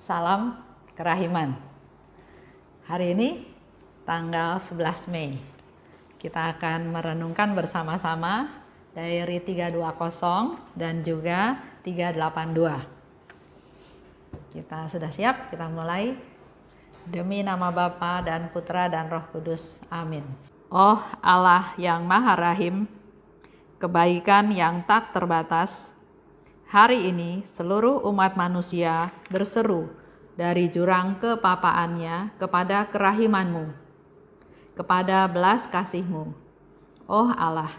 Salam kerahiman. Hari ini tanggal 11 Mei kita akan merenungkan bersama-sama dari 320 dan juga 382. Kita sudah siap, kita mulai. Demi nama Bapa dan Putra dan Roh Kudus. Amin. Oh Allah yang Maha Rahim, kebaikan yang tak terbatas, hari ini seluruh umat manusia berseru dari jurang kepapaannya kepada kerahiman-Mu, kepada belas kasih-Mu. Oh Allah,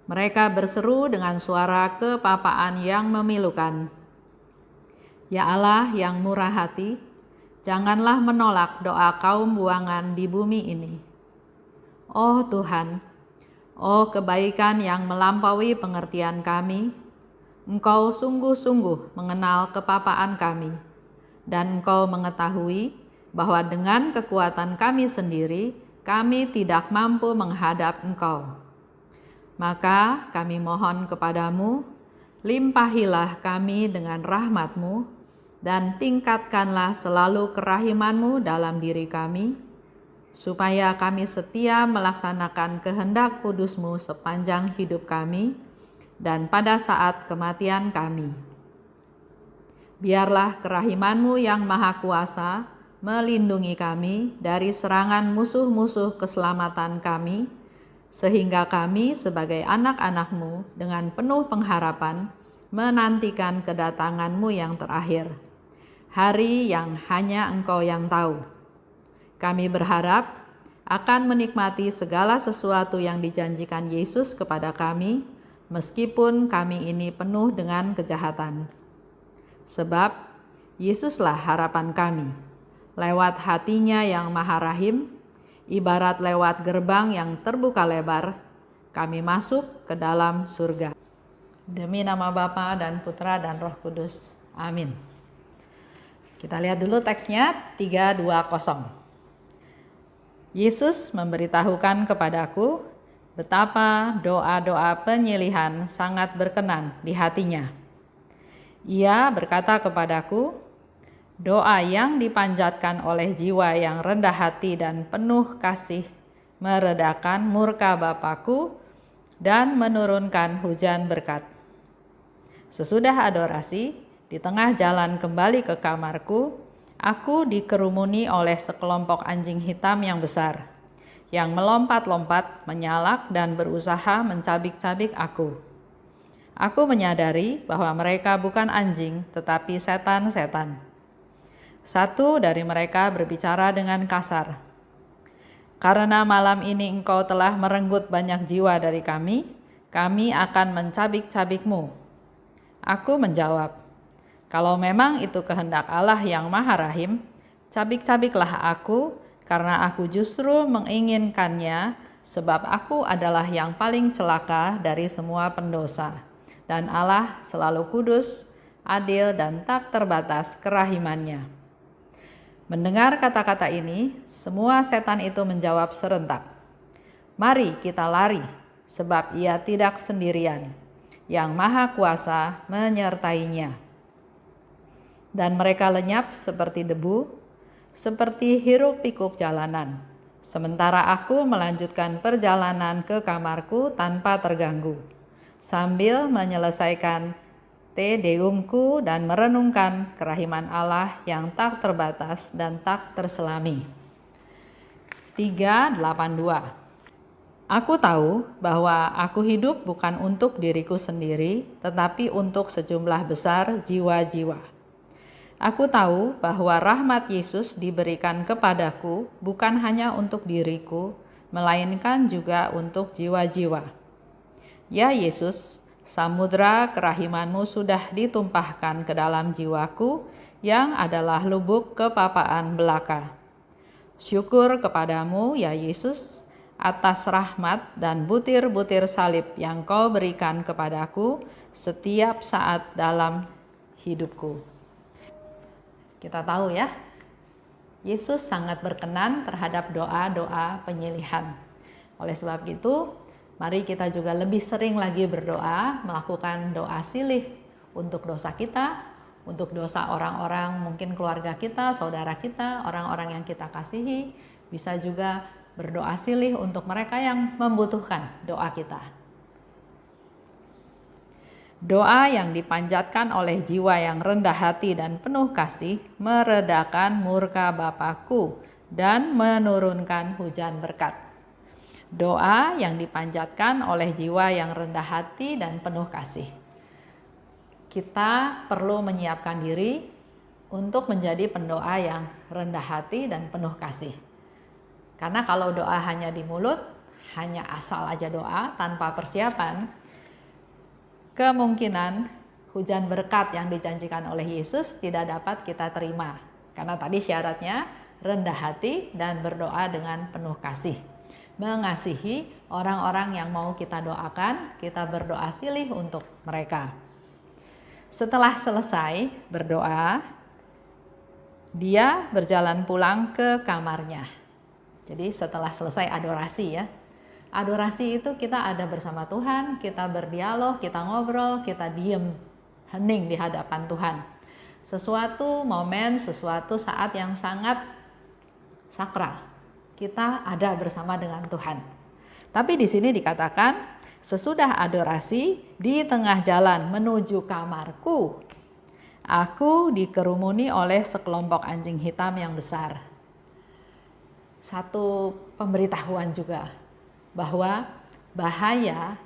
mereka berseru dengan suara kepapaan yang memilukan. Ya Allah yang murah hati, janganlah menolak doa kaum buangan di bumi ini. Oh Tuhan, oh kebaikan yang melampaui pengertian kami, Engkau sungguh-sungguh mengenal kepapaan kami, dan Engkau mengetahui bahwa dengan kekuatan kami sendiri, kami tidak mampu menghadap Engkau. Maka kami mohon kepadamu, limpahilah kami dengan rahmat-Mu, dan tingkatkanlah selalu kerahiman-Mu dalam diri kami, supaya kami setia melaksanakan kehendak kudus-Mu sepanjang hidup kami, dan pada saat kematian kami. Biarlah kerahiman-Mu yang maha kuasa melindungi kami dari serangan musuh-musuh keselamatan kami, sehingga kami sebagai anak-anak-Mu dengan penuh pengharapan menantikan kedatangan-Mu yang terakhir, hari yang hanya Engkau yang tahu. Kami berharap akan menikmati segala sesuatu yang dijanjikan Yesus kepada kami, meskipun kami ini penuh dengan kejahatan. Sebab Yesuslah harapan kami. Lewat hatinya yang maha rahim, ibarat lewat gerbang yang terbuka lebar, kami masuk ke dalam surga. Demi nama Bapa dan Putra dan Roh Kudus. Amin. Kita lihat dulu teksnya 320. Yesus memberitahukan kepadaku betapa doa-doa penyilihan sangat berkenan di hatinya. Ia berkata kepadaku, doa yang dipanjatkan oleh jiwa yang rendah hati dan penuh kasih meredakan murka Bapa-Ku dan menurunkan hujan berkat. Sesudah adorasi, di tengah jalan kembali ke kamarku, aku dikerumuni oleh sekelompok anjing hitam yang besar, yang melompat-lompat, menyalak, dan berusaha mencabik-cabik aku. Aku menyadari bahwa mereka bukan anjing, tetapi setan-setan. Satu dari mereka berbicara dengan kasar. Karena malam ini engkau telah merenggut banyak jiwa dari kami akan mencabik-cabikmu. Aku menjawab, kalau memang itu kehendak Allah yang Maha Rahim, cabik-cabiklah aku, karena aku justru menginginkannya, sebab aku adalah yang paling celaka dari semua pendosa. Dan Allah selalu kudus, adil, dan tak terbatas kerahimannya. Mendengar kata-kata ini, semua setan itu menjawab serentak, mari kita lari, sebab ia tidak sendirian, yang Maha Kuasa menyertainya. Dan mereka lenyap seperti debu, seperti hiruk-pikuk jalanan, sementara aku melanjutkan perjalanan ke kamarku tanpa terganggu, sambil menyelesaikan Te Deumku dan merenungkan kerahiman Allah yang tak terbatas dan tak terselami. 382. Aku tahu bahwa aku hidup bukan untuk diriku sendiri, tetapi untuk sejumlah besar jiwa-jiwa. Aku tahu bahwa rahmat Yesus diberikan kepadaku bukan hanya untuk diriku, melainkan juga untuk jiwa-jiwa. Ya Yesus, samudra kerahiman-Mu sudah ditumpahkan ke dalam jiwaku yang adalah lubuk kepapaan belaka. Syukur kepadamu ya Yesus atas rahmat dan butir-butir salib yang Kau berikan kepadaku setiap saat dalam hidupku. Kita tahu ya, Yesus sangat berkenan terhadap doa-doa penyilihan. Oleh sebab itu, mari kita juga lebih sering lagi berdoa, melakukan doa silih untuk dosa kita, untuk dosa orang-orang, mungkin keluarga kita, saudara kita, orang-orang yang kita kasihi. Bisa juga berdoa silih untuk mereka yang membutuhkan doa kita. Doa yang dipanjatkan oleh jiwa yang rendah hati dan penuh kasih meredakan murka Bapa-Ku dan menurunkan hujan berkat. Doa yang dipanjatkan oleh jiwa yang rendah hati dan penuh kasih. Kita perlu menyiapkan diri untuk menjadi pendoa yang rendah hati dan penuh kasih. Karena kalau doa hanya di mulut, hanya asal aja doa tanpa persiapan, kemungkinan hujan berkat yang dijanjikan oleh Yesus tidak dapat kita terima. Karena tadi syaratnya rendah hati dan berdoa dengan penuh kasih. Mengasihi orang-orang yang mau kita doakan, kita berdoa silih untuk mereka. Setelah selesai berdoa, dia berjalan pulang ke kamarnya. Jadi setelah selesai adorasi ya. Adorasi itu kita ada bersama Tuhan, kita berdialog, kita ngobrol, kita diem, hening di hadapan Tuhan. Sesuatu momen, sesuatu saat yang sangat sakral. Kita ada bersama dengan Tuhan. Tapi di sini dikatakan, sesudah adorasi di tengah jalan menuju kamarku, aku dikerumuni oleh sekelompok anjing hitam yang besar. Satu pemberitahuan juga bahwa bahaya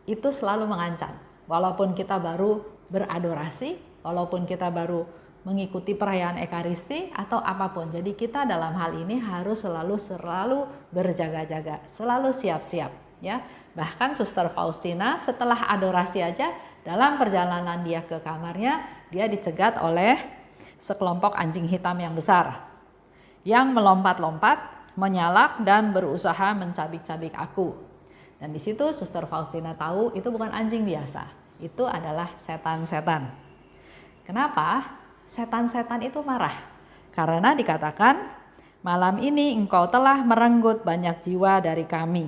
itu selalu mengancam. Walaupun kita baru beradorasi, walaupun kita baru mengikuti perayaan Ekaristi atau apapun. Jadi kita dalam hal ini harus selalu berjaga-jaga, selalu siap-siap ya. Bahkan Suster Faustina setelah adorasi aja, dalam perjalanan dia ke kamarnya, dia dicegat oleh sekelompok anjing hitam yang besar yang melompat-lompat, menyalak dan berusaha mencabik-cabik aku. Dan di situ Suster Faustina tahu itu bukan anjing biasa, itu adalah setan-setan. Kenapa? Setan-setan itu marah karena dikatakan, malam ini engkau telah merenggut banyak jiwa dari kami.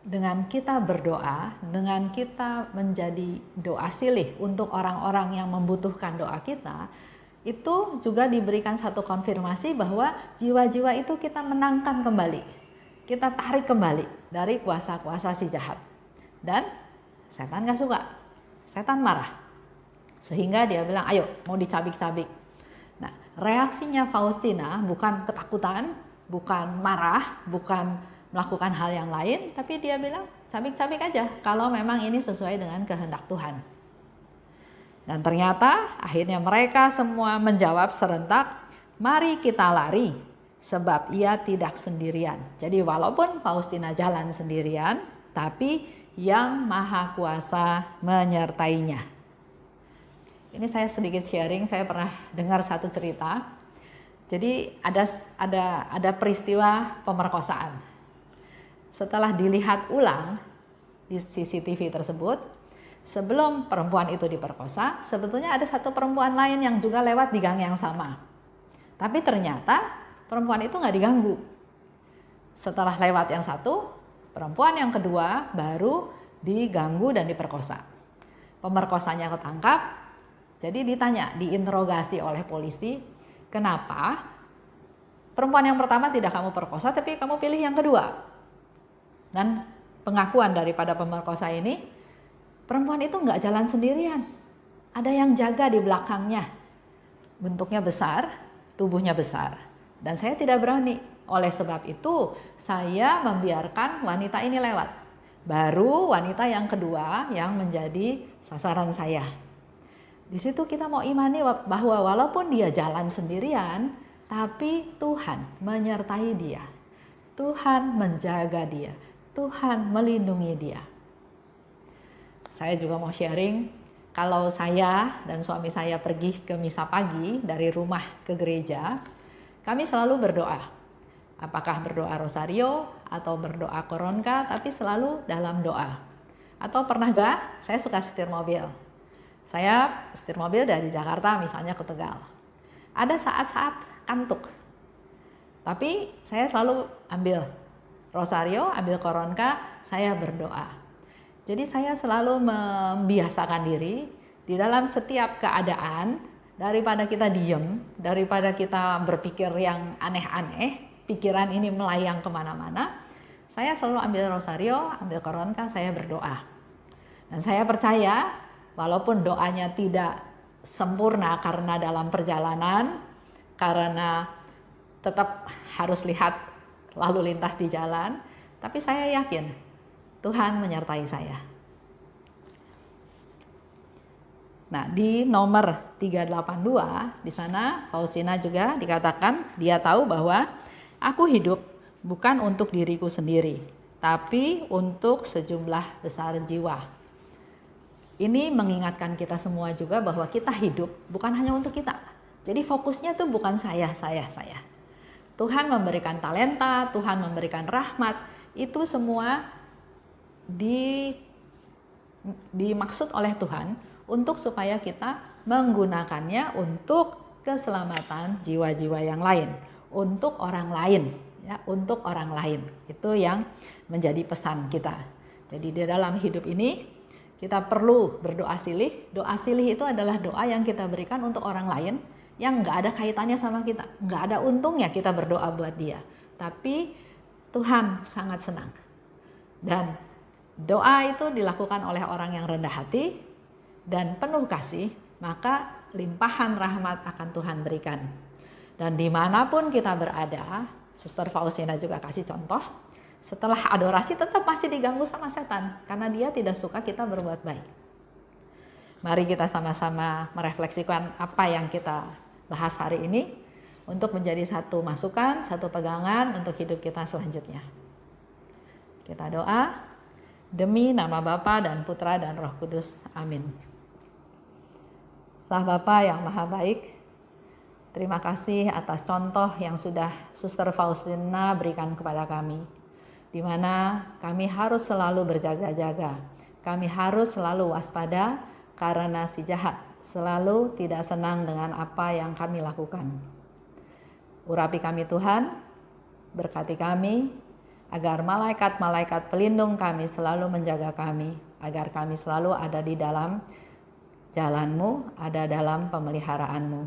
Dengan kita berdoa, dengan kita menjadi doa silih untuk orang-orang yang membutuhkan doa kita, itu juga diberikan satu konfirmasi bahwa jiwa-jiwa itu kita menangkan kembali, kita tarik kembali dari kuasa-kuasa si jahat. Dan setan gak suka, setan marah. Sehingga dia bilang, ayo mau dicabik-cabik. Nah, reaksinya Faustina bukan ketakutan, bukan marah, bukan melakukan hal yang lain, tapi dia bilang, cabik-cabik aja kalau memang ini sesuai dengan kehendak Tuhan. Dan ternyata akhirnya mereka semua menjawab serentak, mari kita lari, sebab ia tidak sendirian. Jadi walaupun Faustina jalan sendirian, tapi yang Maha Kuasa menyertainya. Ini saya sedikit sharing, saya pernah dengar satu cerita. Jadi ada peristiwa pemerkosaan. Setelah dilihat ulang di CCTV tersebut, sebelum perempuan itu diperkosa, sebetulnya ada satu perempuan lain yang juga lewat di gang yang sama. Tapi ternyata perempuan itu nggak diganggu. Setelah lewat yang satu, perempuan yang kedua baru diganggu dan diperkosa. Pemerkosanya ketangkap. Jadi ditanya, diinterogasi oleh polisi, kenapa perempuan yang pertama tidak kamu perkosa tapi kamu pilih yang kedua? Dan pengakuan daripada pemerkosa ini, perempuan itu nggak jalan sendirian, ada yang jaga di belakangnya. Bentuknya besar, tubuhnya besar, dan saya tidak berani. Oleh sebab itu, saya membiarkan wanita ini lewat. Baru wanita yang kedua yang menjadi sasaran saya. Di situ kita mau imani bahwa walaupun dia jalan sendirian, tapi Tuhan menyertai dia. Tuhan menjaga dia. Tuhan melindungi dia. Saya juga mau sharing, kalau saya dan suami saya pergi ke misa pagi dari rumah ke gereja, kami selalu berdoa. Apakah berdoa rosario atau berdoa koronka, tapi selalu dalam doa. Atau pernah juga, saya suka setir mobil. Saya setir mobil dari Jakarta misalnya ke Tegal. Ada saat-saat kantuk. Tapi saya selalu ambil rosario, ambil koronka, saya berdoa. Jadi saya selalu membiasakan diri di dalam setiap keadaan, daripada kita diem, daripada kita berpikir yang aneh-aneh, pikiran ini melayang kemana-mana, saya selalu ambil rosario, ambil koronka, saya berdoa. Dan saya percaya, walaupun doanya tidak sempurna karena dalam perjalanan, karena tetap harus lihat lalu lintas di jalan, tapi saya yakin Tuhan menyertai saya. Nah, di nomor 382 di sana Faustina juga dikatakan dia tahu bahwa aku hidup bukan untuk diriku sendiri, tapi untuk sejumlah besar jiwa. Ini mengingatkan kita semua juga bahwa kita hidup bukan hanya untuk kita. Jadi fokusnya tuh bukan saya. Tuhan memberikan talenta, Tuhan memberikan rahmat, itu semua dimaksud oleh Tuhan untuk supaya kita menggunakannya untuk keselamatan jiwa-jiwa yang lain, untuk orang lain, ya, untuk orang lain. Itu yang menjadi pesan kita. Jadi di dalam hidup ini kita perlu berdoa silih. Doa silih itu adalah doa yang kita berikan untuk orang lain yang nggak ada kaitannya sama kita, nggak ada untungnya kita berdoa buat dia. Tapi Tuhan sangat senang. Dan doa itu dilakukan oleh orang yang rendah hati dan penuh kasih, maka limpahan rahmat akan Tuhan berikan. Dan dimanapun kita berada, Suster Faustina juga kasih contoh, setelah adorasi tetap masih diganggu sama setan, karena dia tidak suka kita berbuat baik. Mari kita sama-sama merefleksikan apa yang kita bahas hari ini, untuk menjadi satu masukan, satu pegangan untuk hidup kita selanjutnya. Kita doa, demi nama Bapa dan Putra dan Roh Kudus. Amin. Allah Bapa yang Maha Baik, terima kasih atas contoh yang sudah Suster Faustina berikan kepada kami, di mana kami harus selalu berjaga-jaga, kami harus selalu waspada karena si jahat selalu tidak senang dengan apa yang kami lakukan. Urapi kami Tuhan, berkati kami, agar malaikat-malaikat pelindung kami selalu menjaga kami, agar kami selalu ada di dalam jalan-Mu, ada dalam pemeliharaanmu.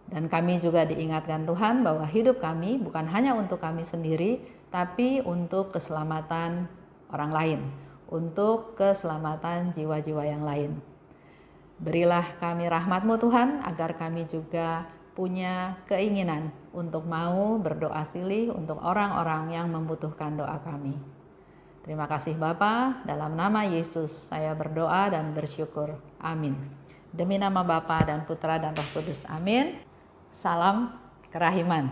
Dan kami juga diingatkan Tuhan bahwa hidup kami bukan hanya untuk kami sendiri, tapi untuk keselamatan orang lain, untuk keselamatan jiwa-jiwa yang lain. Berilah kami rahmat-Mu Tuhan, agar kami juga punya keinginan untuk mau berdoa silih untuk orang-orang yang membutuhkan doa kami. Terima kasih Bapa, dalam nama Yesus saya berdoa dan bersyukur. Amin. Demi nama Bapa dan Putra dan Roh Kudus. Amin. Salam kerahiman.